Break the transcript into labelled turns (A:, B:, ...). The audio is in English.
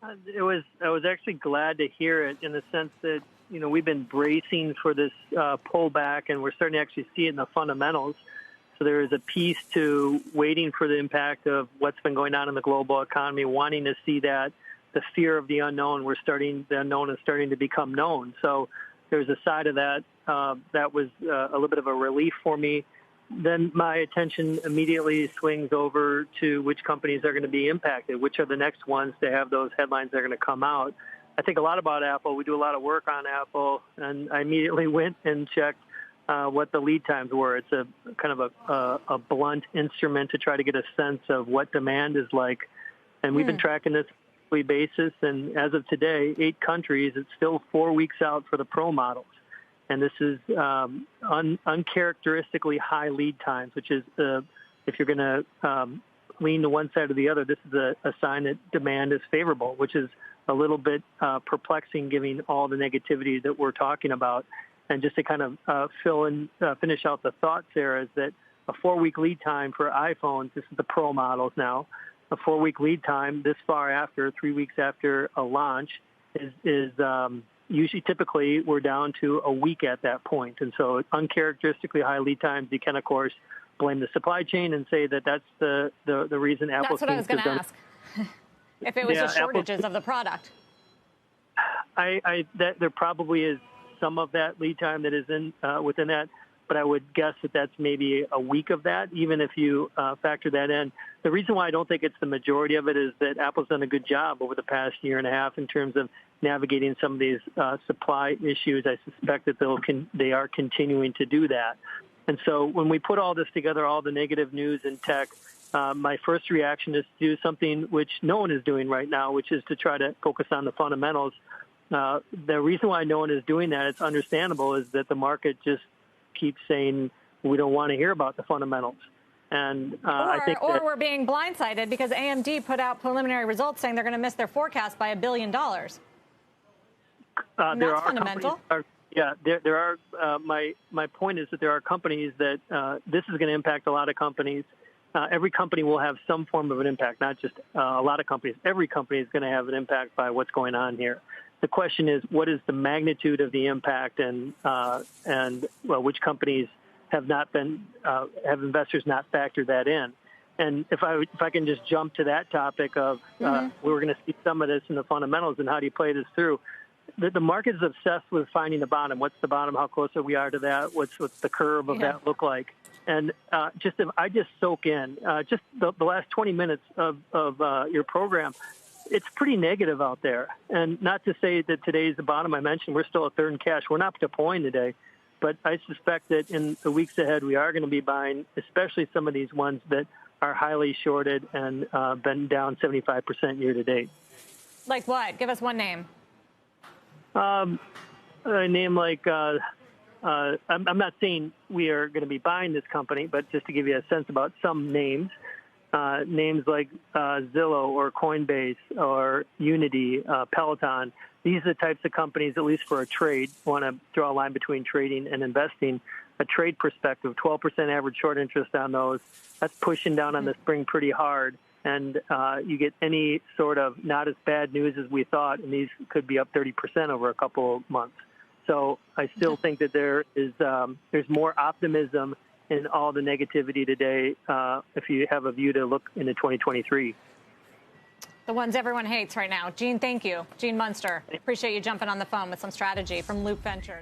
A: I was actually glad to hear it in the sense that, we've been bracing for this pullback, and we're starting to actually see it in the fundamentals. So there is a piece to waiting for the impact of what's been going on in the global economy, wanting to see that the fear of the unknown, the unknown is starting to become known. So there's a side of that that was a little bit of a relief for me. Then my attention immediately swings over to which companies are going to be impacted, which are the next ones to have those headlines that are going to come out. I think a lot about Apple. We do a lot of work on Apple, and I immediately went and checked what the lead times were. It's a kind of a blunt instrument to try to get a sense of what demand is like. And we've been tracking this on a weekly basis, and as of today, 8 countries, it's still 4 weeks out for the Pro models. And this is uncharacteristically high lead times, which is, if you're going to lean to one side or the other, this is a sign that demand is favorable, which is a little bit perplexing given all the negativity that we're talking about. And just to kind of finish out the thoughts there is that a 4-week lead time for iPhones, this is the Pro models now, a 4-week lead time this far after, 3 weeks after a launch is usually, typically, we're down to a week at that point. And so uncharacteristically high lead times, you can, of course, blame the supply chain and say that that's the reason Apple.
B: That's what I was going to ask. If it was just shortages of the product.
A: There probably is some of that lead time that is within that, but I would guess that that's maybe a week of that, even if you factor that in. The reason why I don't think it's the majority of it is that Apple's done a good job over the past year and a half in terms of navigating some of these supply issues. I suspect that they are continuing to do that. And so when we put all this together, all the negative news in tech, my first reaction is to do something which no one is doing right now, which is to try to focus on the fundamentals. The reason why no one is doing that, it's understandable, is that the market just keeps saying we don't want to hear about the fundamentals. And I think
B: we're being blindsided because AMD put out preliminary results saying they're going to miss their forecast by $1 billion. That's fundamental.
A: There are. My point is that there are companies that this is going to impact a lot of companies. Every company will have some form of an impact, not just a lot of companies. Every company is going to have an impact by what's going on here. The question is, what is the magnitude of the impact, and which companies have investors not factored that in? And if I can just jump to that topic of we're going to see some of this in the fundamentals and how do you play this through. The market is obsessed with finding the bottom. What's the bottom? How close are we to that? What's the curve of that look like? And if I just soak in just the last 20 minutes of your program, it's pretty negative out there. And not to say that today's the bottom. I mentioned we're still a third in cash. We're not deploying today. But I suspect that in the weeks ahead, we are going to be buying, especially some of these ones that are highly shorted and been down 75% year to date.
B: Like what? Give us one name.
A: A name like, I'm not saying we are going to be buying this company, but just to give you a sense about some names. Names like Zillow or Coinbase or Unity, Peloton. These are the types of companies, at least for a trade, want to draw a line between trading and investing. A trade perspective, 12% average short interest on those. That's pushing down on the spring pretty hard. And you get any sort of not as bad news as we thought, and these could be up 30% over a couple of months. So I still think that there's more optimism in all the negativity today if you have a view to look into 2023.
B: The ones everyone hates right now. Gene, thank you. Gene Munster. Appreciate you jumping on the phone with some strategy from Loup Ventures.